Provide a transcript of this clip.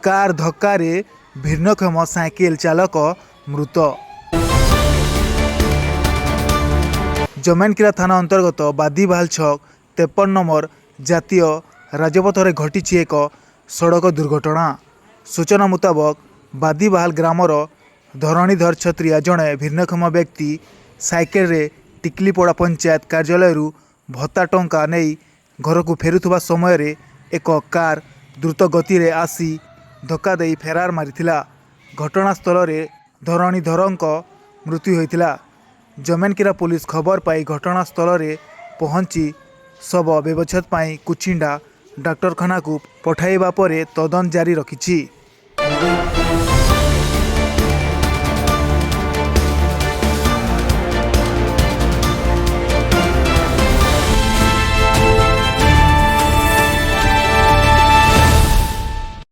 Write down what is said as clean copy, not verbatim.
Car धक्का भिन्नक्षम cycle चालक मृत। जमैनकिला थाना अंतर्गत बादीबाल छक 53 नंबर जातीय राजपथरे घटी एक सड़क दुर्घटना। सूचना मुताबक बादीबाल ग्रामर धरणीधर छत्रिया जड़े भिन्नक्षम व्यक्ति साइकेल रे टिकलीपड़ा पंचायत कार्यालय भत्ता टंका नहीं घर को फेरुवा समय रे एक कार द्रुत गति रे आसी धक्का दे फेरार मारिथिला। घटनास्थल रे धरणीधर मृत्यु होइथिला। जमैनकिला पुलिस खबर पाई घटनास्थल रे पहुंची शव व्यवच्छेद पाई कुचिंडा डाक्तरखाना को पठाइबा परे तदंत जारी रखिछि।